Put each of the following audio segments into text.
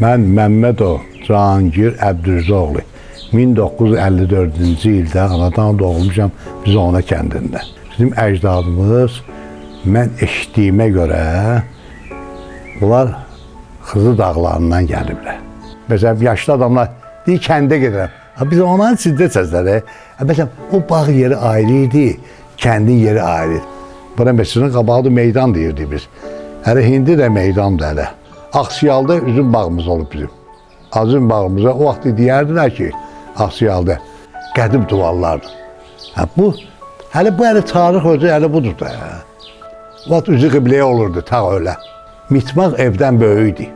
Mən Məmmədov Cahangir Əbdürzəoğlu 1954-cü ildə anadan doğulmuşam Bizona kəndində. Bizim əcdadımız, mən eşitdiyimə görə, bunlar Xızı dağlarından gəliblər. Məsələn, yaşlı adamlar deyir, kəndə gedirəm. Biz onların sizdə səsləri. Məsələn, o bağ yeri ayrı idi, kəndin yeri ayrı idi. Buna məsələn, qabağda meydan deyirdik biz. Hələ indi də meydandır hələ. Aksiyalda üzüm bağımız olub bizim. Azım bağımıza o vaxt deyərdilər ki, Aksiyalda qədim duvarlardır. Hələ bu tarix özü hələ budur da. O vaxt üzü qibləyə olurdu, ta öyle. Mitmaq evdən böyükdü.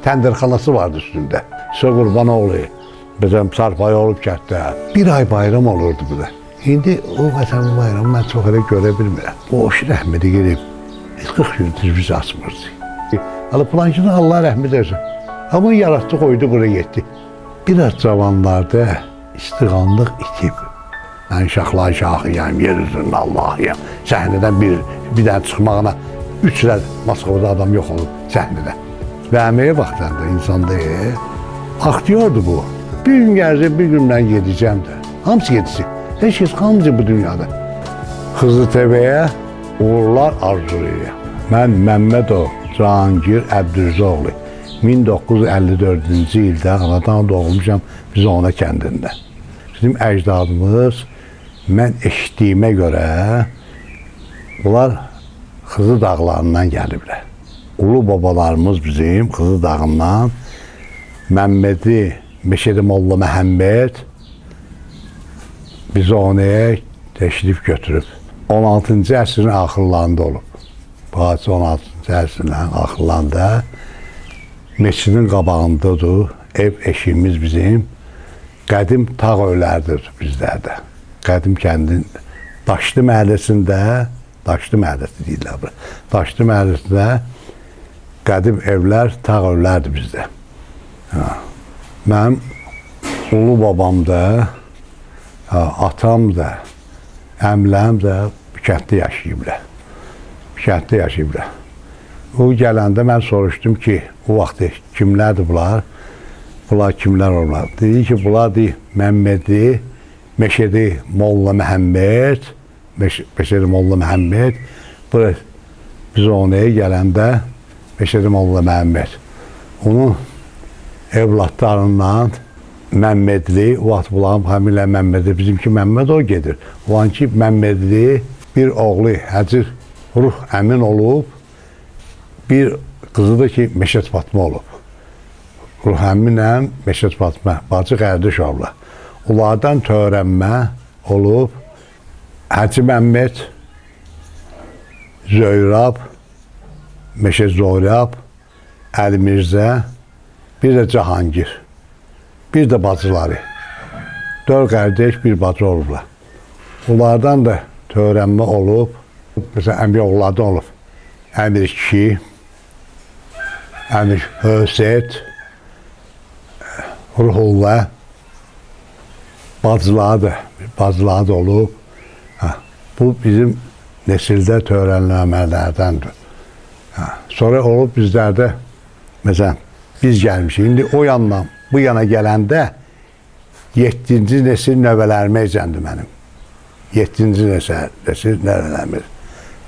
Təndirxanası vardı üstündə. Sağ Qurbanoğlu, bizim sarpayı olub kətdə. Bir ay bayram olurdu bu da. İndi o vətən bayramı mən çox elə görə bilmirəm. O rəhməti gedib, 40 gündür biz açmırdı. Plankini Allah rəhmət etsin. Ama yaratdı, koydu, buraya getdi. Biraz cavanlarda istiqanlıq itib. Mən şaxlar şahıyam, yer üzrünün Allahıyam. Səhnədən bir dənə çıxmağına 3 il Moskvada adam yox olub səhnədə. Və əməyə baxdan da insanda aktyordu bu. Bir gün gələcək, bir gün mən gedəcəm də. Hamısı gedəcək. Heç kəs qalmayacaq bu dünyada. Xızı TV'yə uğurlar arzulayır. Mən Məmmədov Cahangir Əbdürzəoğlu 1954-cü ildə anadan doğulmuşam Bizona kəndində. Bizim əcdadımız, mən eşitdiyimə görə, bunlar Xızı dağlarından gəliblər. Ulu babalarımız bizim Xızı dağından Məmmədi Meşədi Molla Məhəmməd Bizonaya təşrif götürüb. 16-cı əsrin axırlarında olub. Bu hadisi 16-cı əsrin axırlarında meçidin qabağındadır, ev eşiyimiz bizim. Qədim tağ evlərdir bizlərdə. Qədim kəndin Daşlı məhəlləsində, Daşlı məhəlləsi deyirlər bura. Daşlı məhəlləsində qədim evlər, tağ evlərdir bizdə. Mənim ulu babam da, atam da, əmləm də bu kənddə yaşayıblar. Bu kənddə yaşayıblar. O gələndə mən soruşdum ki, o vaxt kimlərdir bunlar? Bunlar kimlər olurlar? Dedi ki, bunlar Məmmədi Meşədi Molla Məhəmməd, Meşədi Molla Məhəmməd, biz ona gələndə Meşədi Molla Məhəmməd. Onun evlatlarından Məmmədli, o vaxt bunların həminlə Məmmədi, bizimki Məmməd o gedir. O anki Məmmədli bir oğlu Həcir Ruh Əmin olub, bir qızı da ki, Meşət Fatma olub. Ruh Əminlə Meşət Fatma, bacı qardaş olublar. Onlardan törənmə olub, Hacı Məmməd, Zöyrab, Meşə Zoyrab, Əli Mirzə, bir də Cahangir, bir də bacıları. 4 qardaş, bir bacı olublar. Onlardan da törənmə olub, məsələn, əmri oğullardan olub. Əmir kişi, Əmir Hösət, Ruhullah, bacıları da olub. Bu bizim nesildə törənləmələrdəndir. Sonra olub bizlərdə, məsələn, biz gəlmişik. İndi o yandan, bu yana gələndə 7-ci nesil növələrimə ecəndi mənim. 7-ci nesil növələrimə.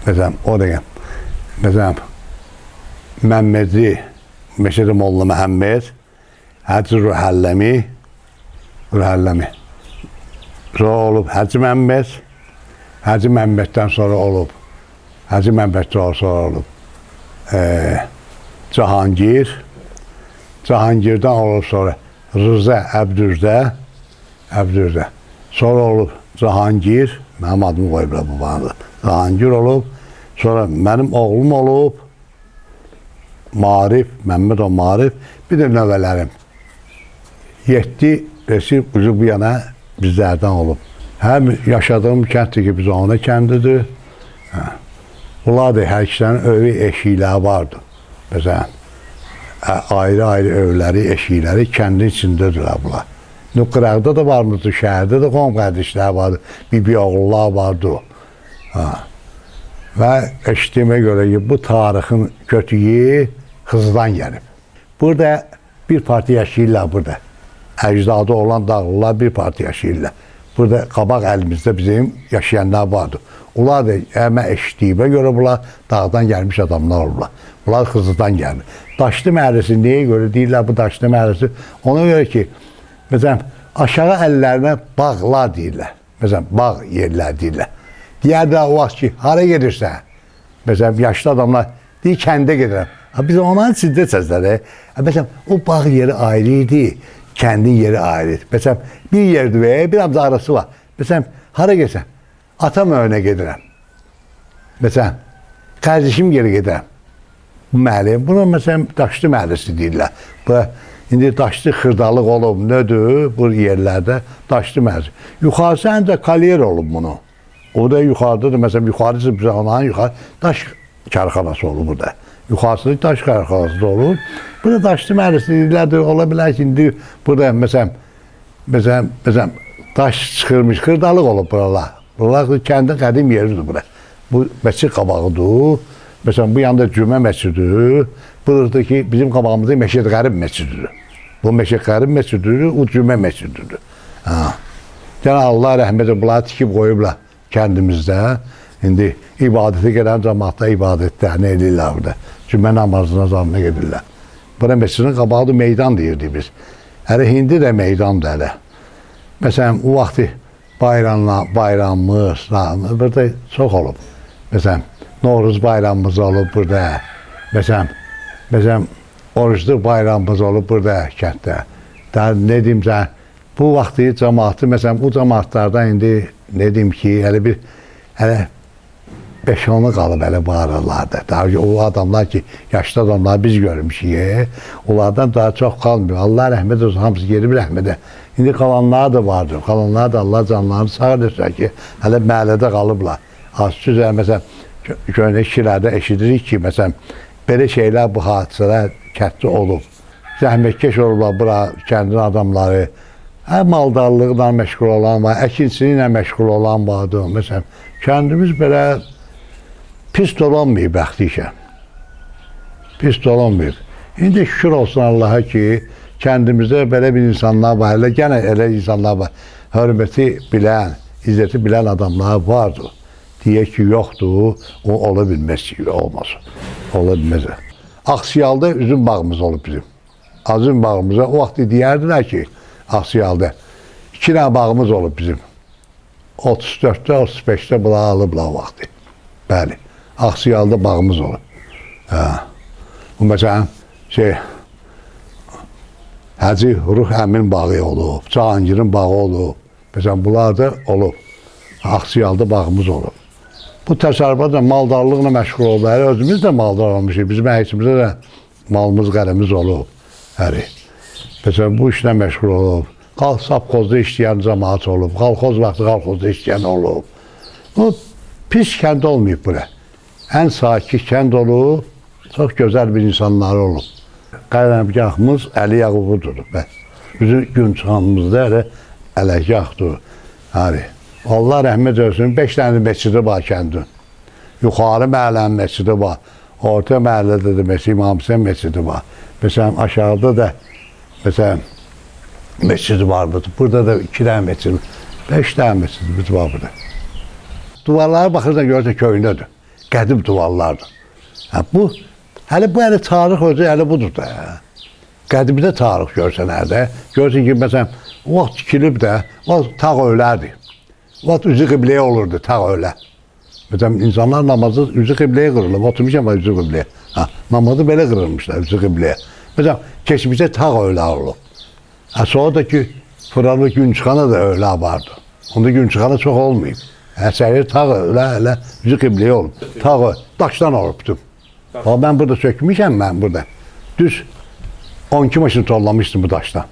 Məsələn, o da gəl. Məsələn, Məmmədi Meşədi Molla Məhəmməd, Hacı Ruhəlləmi, sonra olub Hacı Məmməd, Hacı Məmməddən sonra olub, Hacı Məmməddən sonra olub Cahangir, Cahangirdən olub sonra Rıza Əbdürzə, sonra olub Cahangir, mənim adımı qoyublar bu bağlı, Cahangir olub, sonra mənim oğlum olub, Marif, Məmmədov Marif, bir də növələrim. 7 resim ucu bu yana bizlərdən olub. Həm yaşadığım kənddir ki, Bizona kəndidir. Bunlar da hər ikisinin övi eşikləri vardı. Məsələn, ayrı-ayrı evləri, eşikləri kəndin içindədirlər bunlar. Qıraqda da varmızdı, şəhərdə də qom qardaşlar vardı, bibi oğullar vardı. Və eşitdiyimə görə ki, bu tarixin kötüyü Xızıdan gəlib. Burada bir parti yaşayırlar burada. Əcdadı olan dağlılar bir parti yaşayırlar. Burada qabaq əlimizdə bizim yaşayanlar vardı. Onlar da hemen eşitdiyimə görə bunlar dağdan gelmiş adamlar olurlar. Bunlar Xızıdan gəldi. Daşlı məhəlləsi nəyə görə deyirlər bu Daşlı məhəlləsi? Ona görə ki, məsələn, aşağı əllərinə bağlar deyirlər. Məsələn, bağ yerlər deyirlər. Deyərlər o vaxt ki, hara gedirsən? Məsələn, yaşlı adamlar deyir, kəndə gedirəm. Biz onların sizdə səsləri. Məsələn, o bağ yeri ayrı idi, kəndin yeri ayrı idi. Məsələn, bir yerdir və bir amca arası var. Məsələn, hara gelsən? Atam önüne gedirəm. Məsələn, qardaşım geri gedirəm. Bu məhəllə, buna məsələn Daşlı məhəlləsi deyirlər. Bu indi Daşlı xırdalıq olub, nədir bu yerlərdə Daşlı məhəlləsi. Yuxarısı həm də kalyer olub bunu. O da yuxarıda da məsələn yuxarısı bizə anan yuxarı daş karxanası olub burada. Yuxarısı daş karxanası da olub. Burada Daşlı məhəlləsi deyirlər, ola bilər ki, indi burada məsələn daş çıxırmış, xırdalıq olub buralar. Buralar kəndin qədim yeridir bura. Bu məscid qabağıdır. Məsələn, bu yanda Cümə məscididir. Buradakı bizim qabağımızda Məşəd Qərib məscididir. Bu Məşəd Qərib məscididir, o Cümə məscididir. Yəni Allah rəhmət bunları tikib qoyublar kəndimizdə. İndi ibadətə gələn cəmaatda ibadətlərini edirlər burada. Cümə namazına zamına gedirlər. Bura məscidin qabağıdır, meydan deyirdik biz. Hələ indi də meydandır hələ. Məsələn, o vaxtı bayramımız burada çox olub. Məsələn, Novruz bayramımız olub burada. Məsələn, orucluq bayramımız olub burada kənddə. Ne deyim sən, bu vaxtı cəmaatı, məsələn, bu cəmaatlardan indi ne deyim ki, hələ 5-10'u qalıb hələ bu aralarda. Daha o adamlar ki, yaşlı adamlar biz görmüşük, onlardan daha çox qalmıyor. Allah rəhmət olsun, hamısı gelib rəhmətə. İndi qalanlar da vardır. Qalanlar da Allah canlarını sağ edirsə ki, hələ məhəllədə qalıblar. Az-cüz, məsələn, köhnə kişilərdə eşidirik ki, məsələn, belə şeylər bu hadisələr kənddə olub. Zəhmətkeş olublar bura, kəndin adamları. Maldarlıqla məşğul olan var, əkinçiliklə məşğul olan vardır. Məsələn, kəndimiz belə pis dolanmayıb bəxtiyikən. Pis dolanmayıb. İndi şükür olsun Allaha ki, kəndimizdə belə bir insanlar var, elə insanlar var. Hörməti bilən, izzəti bilən adamlar vardır. Deyək ki, yoxdur, o ola bilməz ki, olmaz. Ola bilməz. Aksiyalda üzüm bağımız olub bizim. Azım bağımıza, o vaxt deyərdilər ki, Aksiyalda 2 dənə bağımız olub bizim. 34'də, 35'də bunları alıblar o vaxtı. Bəli, Aksiyalda bağımız olub. Bu məsələn, Hacı Ruh Əmin bağı olub, Cahangirin bağı olub. Məsələn, bunlar da olub. Aksiyalda bağımız olub. Bu təsərrüfatla, maldarlıqla məşğul olub. Özümüz də maldar olmuşuz. Bizim əyisimizdə də malımız, qələmiz olub. Məsələn, bu işlə məşğul olub. Savxozda işləyən cəmaat olub. Qalxoz vaxtı qalxozda işləyən olub. Bu pis kənd olmayıb bura. Ən sakit kənd olub. Çox gözəl bir insanlar olub. Qələmgahımız Əli Yağubudur. Bizim gün çıxanımızda ələkgahdır. Allah rəhmət olsun, 5 dənə məscidi var kəndin. Yuxarı məhəllənin məscidi var. Orta məhəllədə də İmam Hüseyin məscidi var. Məsələn, aşağıda da məscidi var. Burada da 2 dənə məscidi, 5 dənə məscidi var burada. Duvarlara baxırsan görürsən köynədir. Qədim duvarlardır. Hələ bu tarix özü hələ budur da. Qədimdə tarix görsən hələ. Görürsən ki, məsələn, o vaxt tikilib də, o vaxt tağ öylərdir. O vaxt üzü qibləyə olurdu, tağ öylə. Məsələn, insanlar namazı üzü qibləyə qırılıb, oturmuşam var üzü qibləyə. Namazı belə qırılmışlar, üzü qibləyə. Məsələn, keçmişdə tağ öylə olub. Sonra da ki, Fıralı Günçıxana da öylə vardı. Onda Günçıxana çox olmayıb. Əsəri tağ öylə, hələ üzü qibləyə olub. Tağ öylə, daşdan olubdur. Ben burada sökmüşəm, ben burada. Düz 12 maşın tollamışdım bu daşdan.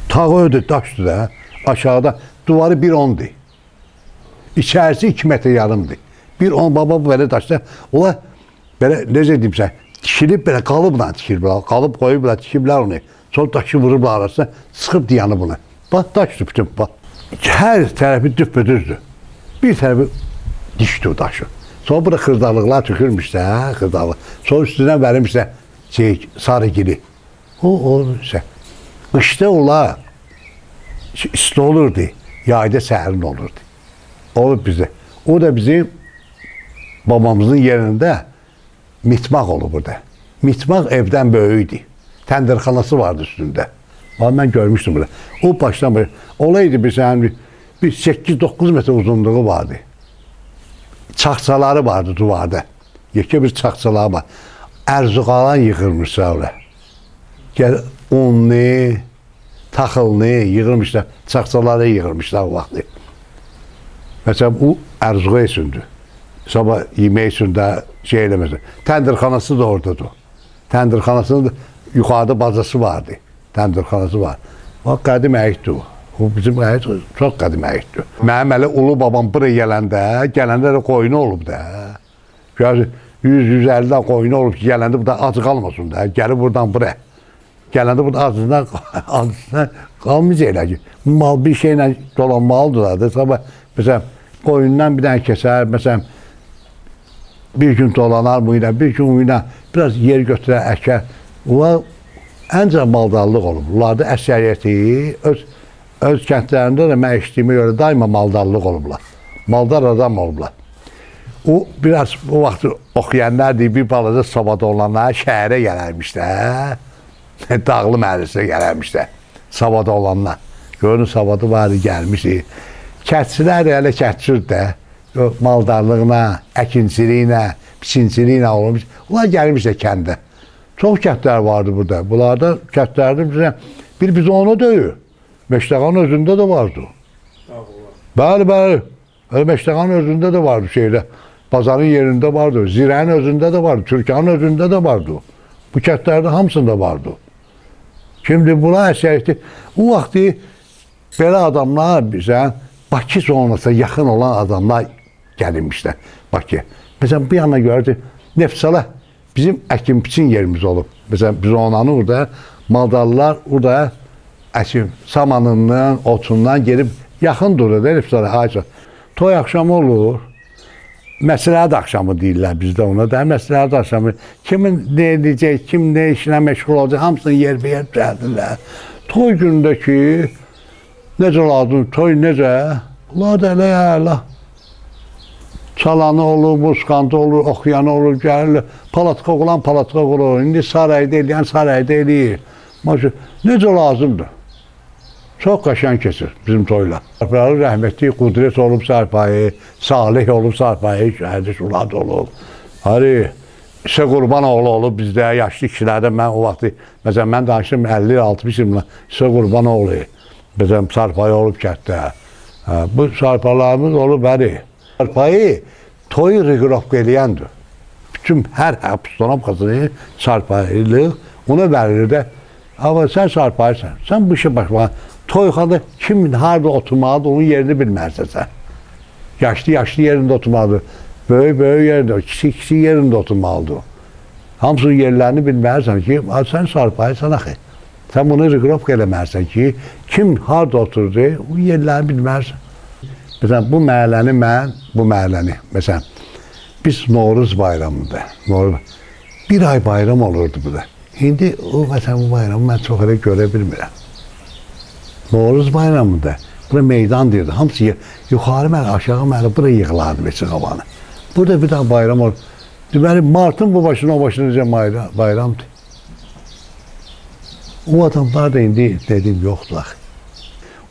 Tağı ödü, daşdı da. Aşağıda duvarı 1.10'di. İçerisi 2 metre yarımdı. 1.10 baba belə daşda. Ola belə, necə deyim sən, tikilib belə qalıbla tikiliblər. Qalıb qoyublar, tikiblər onu. Sonra daşı vurublar arasına, sıxıb diyanı bunu. Bax, daşdı bütün, bax. Hər tərəfi düppüdüzdür. Bir tərəfi dişdi o daşı. Sonra burada xırdalıqlar tükürmüş də, xırdalıq. Sonra üstündən verilmiş də sarı gili. O olursa. Qışda olar. İsti olurdu. Yayda sərin olurdu. Olub bizdə. O da bizim babamızın yerində mitmaq olub burada. Mitmaq evdən böyükdü. Təndirxanası vardı üstündə. Mən görmüşdüm burada. O başdan böyle. Olaydı bir 8-9 metre uzunluğu vardı. Çaxçaları vardı duvarda. Yekə bir çaxçaları var. Ərzuqalan yığılmışlar oraya. Gəl unlu, taxılını yığılmışlar. Çaxçaları yığılmışlar o vaxtı. Məsələn, o ərzuqa üçündür. Sabah yemək üçün də şey eləməsin. Təndirxanası da oradadır. Təndirxanasının da yuxarıda bazası vardı. Təndirxanası var. O qədim əyikdir o. O bizim əyik çox qədim əyikdir. Mənim əli ulu babam buraya gələndə də qoyunu olub da. 100-150 qoyunu olub ki, gələndə burada acı qalmasın da. Gəlib buradan buraya. Gələndə burada acından qalmayacaq elə ki. Mal bir şeylə dolanmalıdır da. Sabah məsələn, qoyundan bir dənə kəsər, məsələn, bir gün dolanar bu ilə, bir gün bu ilə biraz yer götürər, əkər. Onlar əncə maldarlıq olub. Bunlarda əksəriyyəti öz kəndlərində də mən eşitdiyimə görə daima maldarlıq olublar. Maldar adam olublar. O biraz o vaxt oxuyanlar deyib, bir balaca savada olanlar şəhərə gələrmişlər. Dağlı məhəlləsinə gələrmişlər. Savada olanlar. Görün savadı vardı, gəlmişdi. Kətçilər də elə kətçürdür də. Maldarlığına, əkinciliyinə, biçinciliyinə olmuş. Onlar gəlmişlər kəndə. Çox kəndlər vardı burada. Bunlarda kəndlərdə biz onu döyür. Məştəqanın özündə də vardı. Bəli. Məştəqanın özündə də vardı şeydə. Bazarın yerində vardı. Zirənin özündə də vardı. Türkanın özündə də vardı. Bu kəndlərdə hamısında vardı. Şimdi buna əsəriyyəti, o vaxtı belə adamlar bizə Bakı zonasına yaxın olan adamlar gəlinmişlər Bakı. Məsələn, bir yana görürdü, Neftsala bizim əkin-biçin yerimiz olub. Məsələn, biz onanı orada, maldarlılar orada əkin samanından, otundan gelib yaxın durur da Neftsala ağaca. Toy axşamı olur, məsləhət axşamı deyirlər bizdə ona da, məsləhət axşamı. Kimin ne edəcək, kim ne işinə məşğul olacaq, hamısını yer bir yer düzəldirlər. Toy gündəki necə lazım, toy necə? Bunlar da elə çalanı olur, muskantı olur, oxuyanı olur, gəlir, palatka olan palatka olur. İndi sarayda eləyən sarayda eləyir. Necə lazımdır? Çox qəşəng keçir bizim toylar. Sarpayı rəhmətli Qudret olub Sarpayı, Salih olub Sarpayı, şəhərdə Şulad olub. Hani, İsə Qurbanoğlu olub bizdə, yaşlı kişilərdə mən o vaxtı, məsələn, mən danışdım 50-60 illə İsə Qurbanoğlu. Məsələn, Sarpayı olub kətdə. Bu sarpalarımız olub, bəli. Sarpayı toyu reqrovka eləyəndir. Bütün hər həbstonam qazanı sarpayılıq, ona verilir də. Ama sen sarpaysan, sen bu işe başla. Toyxada kim harada oturmalıdır, onun yerini bilmezsən sən. Yaşlı yerində oturmalıdır. Böyük yerində, kiçik yerində oturmalıdır. Hamısının yerlərini bilmezsən ki, sen sarpaysan axı. Sen bunu reqrovka eləmərsən ki, kim harada oturdu, o yerlərini bilmezsən. Məsələn, bu məhəlləni, məsələn, biz Novruz bayramında, bir ay bayram olurdu burada. İndi o məsələn bu bayramı mən çox elə görə bilmirəm. Novruz bayramında bura meydan deyirdi. Hamısı yuxarı məhəllə, aşağı məhəllə bura yığılardı beçi qabanı. Burada bir daha bayram olur. Deməli, martın bu başına o başına necə bayramdır. O adamlar da indi dediyim yoxdur axı.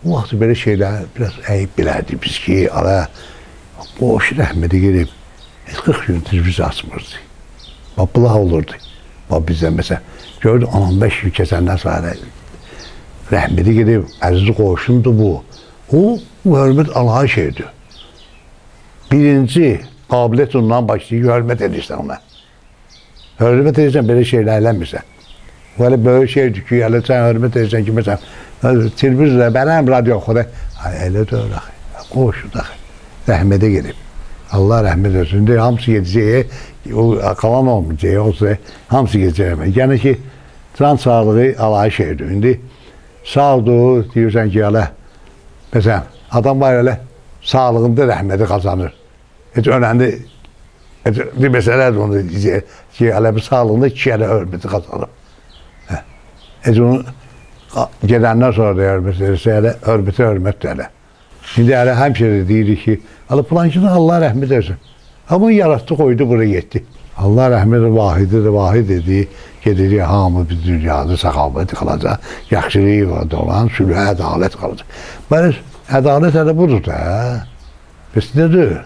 O vaxt belə şeylər biraz əyib bilərdik biz ki, o işi rəhməti gedib 40 gün biz açmırdı. Bunlar olurdu. Bizdə məsələn, gördü 15 il keçəndən sonra rəhməti gedib, əziz qoşundur bu. O, hörmət Allah'a şeydir. Birinci qabiliyyət ondan başlayıb, hörmət edirsən ona. Hörmət edirsən, belə şeylər eləmirsən. Böyle böyük şeydir ki, elə sən hörmət edirsən ki, məsələn, televizorda, bənəm radio oxuda, elə deyil axı, qoşud axı, rəhmətə gedib. Allah rəhmət etsin, hamısı gedəcək, o qalan olmayacaq, olsa hamısı gedəcək. Yəni ki, can sağlığı Allah'a şeydir. İndi sağdır, deyirsən ki, elə, məsələn, adam var elə, sağlığında rəhməti qazanır. Heç önəndə, bir məsələdir onu deyəcək ki, elə bir sağlığında iki yerə hörməti qazanır. onu gedəndən sonra da hörmət edirsə, hələ hörmət də hələ. Şimdi hələ həmişə də deyirik ki, filankini Allah rəhmət etsin. Ama yarattı, koydu, buraya getdi. Allah rəhmət vahididir, vahid dedi. Gedirik, hamı bir dünyada səxavət qalacaq, yaxşılığı olan, sülhə, ədalət qalacaq. Bəli, ədalət hələ budur da. Bəs nədir?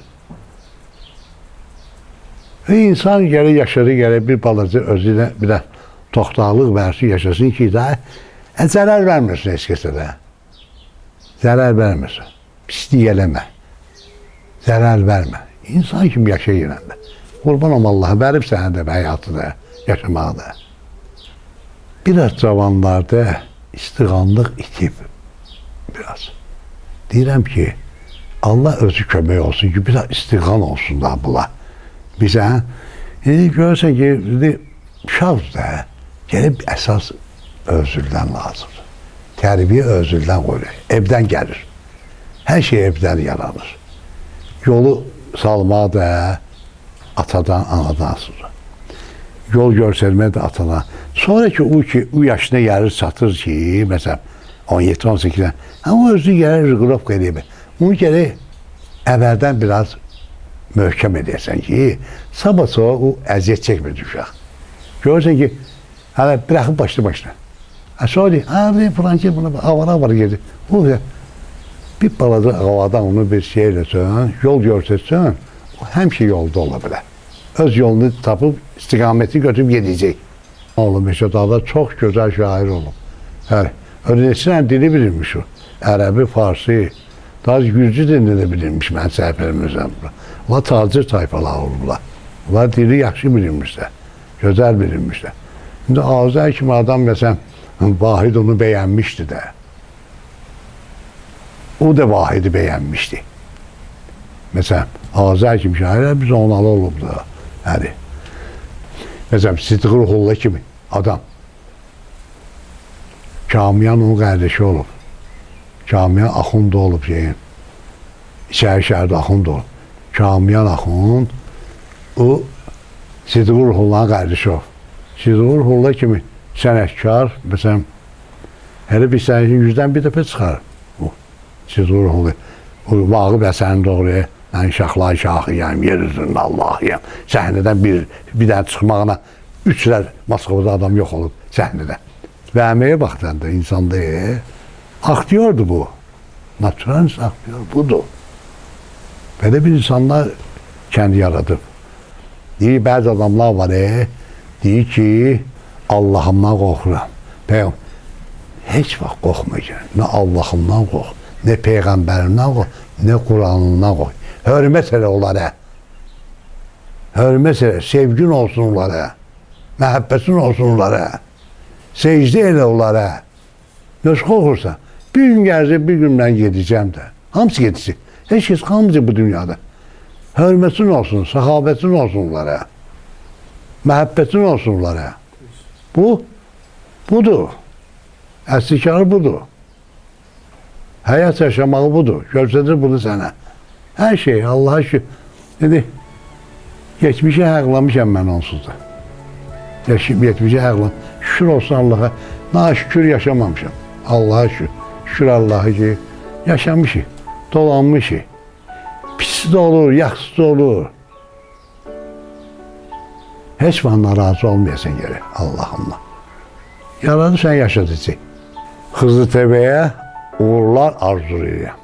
İnsan gələ yaşadı, gələ bir balaca özüne bir də toxtalıq versin, yaşasın ki, zərər verməsin heç kəsə də. Zərər verməsin. Pislik eləmə. Zərər vermə. İnsan kimi yaşayıram da. Qurban olma Allah'a, verib sənə də həyatı da, yaşamağı da. Biraz cavanlarda istiğanlıq itib. Biraz. Deyirəm ki, Allah özü kömək olsun ki, biraz istiğan olsun da bula. Bizə, indi görürsən ki, uşaq da, gəlib əsas özüldən lazımdır. Tərbiyə özüldən qoyur, evdən gəlir. Hər şey evdən yaranır. Yolu salmaq da atadan, anadan sonra. Yol göstərmək də atadan. Sonra ki, o yaşına gəlir, çatır ki, məsələn, 17-18-dən, o özü gəlir, rıqırovka edib. Onu gəlir, əvvəldən biraz möhkəm edərsən ki, sabah sonra o əziyyət çəkmir uşaq. Görürsən ki, hələ bıraxıb başına. Sonra deyir, falan ki, buna avara gedir. O bir balaca havadan onu bir şey eləsən, yol göstərsən, o həmişə yolda ola bilər. Öz yolunu tapıb, istiqaməti götürüb gedəcək. Oğlum Məşəd Ağa çox gözəl şair olub. Öyrəsinən dili bilirmiş o. Ərəbi, Farsi, daha Gürcü dilini də bilirmiş mən səhvlərimizdən. Onlar tacir tayfalar olublar. Onlar dili yaxşı bilirmişlər, gözəl bilirmişlər. Şimdi Azər kimi adam məsələn, Vahid onu bəyənmişdi də. O da Vahidi bəyənmişdi. Məsələn, Azər kimi şairlər biz onalı olubdu. Məsələn, Sidqi Ruhullah kimi adam. Kamiyan onun qardaşı olub. Kamiyan Axund olub şeyin. İçəri-şəhərdə Axund olub. Kamiyan Axund, o Sidqi Ruhullahın qardaşı olub. Sidqi Ruhullah kimi sənətkar, məsələn, hələ bir sənətin 100-dən bir dəfə çıxar. Sidqi Ruhullah. O Vaqif Həsənin doğru, mən şaxlar şahıyam, yer üzründə Allahıyam. Səhnədən bir dənə çıxmağına 3'lər Moskvada adam yox olub səhnədə. Və əməyə baxdanda insanda aktyordu bu. Natural aktyor budur. Belə bir insanlar kendi yaradıb. Deyir, bəzi adamlar var, deyir ki, Allahımdan qorxuram. Peyğəmbər, heç vaxt qorxmayacaq. Nə Allahımdan qorx, nə Peyğəmbərimdən qorx, nə Quranından qorx. Hörmət elə onlara. Hörmət elə, sevgin olsun onlara. Məhəbbətin olsun onlara. Secdə elə onlara. Yox qorxursan. Bir gün gələcək, bir gün mən gedəcəm də. Hamısı gedəcək. Heç kəs qalmayacaq bu dünyada. Hörmətin olsun, səxabətin olsun onlara. Məhəbbətin olsun onlara. Budur. Əslikarı budur. Həyat yaşamağı budur. Göstərir bunu sənə. Hər şey, Allah'a şükür. Dedi, geçmişe həqlamışam mən onsuz da. Geçmişe həqlamışam. Şükür olsun Allah'a. Naşükür yaşamamışam. Allah'a şükür. Şükür Allah'a ki, yaşamışıq. Dolanmışıq. Pis de olur, yaxşı da olur. Heç vaxt narazı olmayasan gerek Allah'ımla. Yaradı sən yaşadıcı. Hızlı Tepe'ye uğurlar arzu edirəm.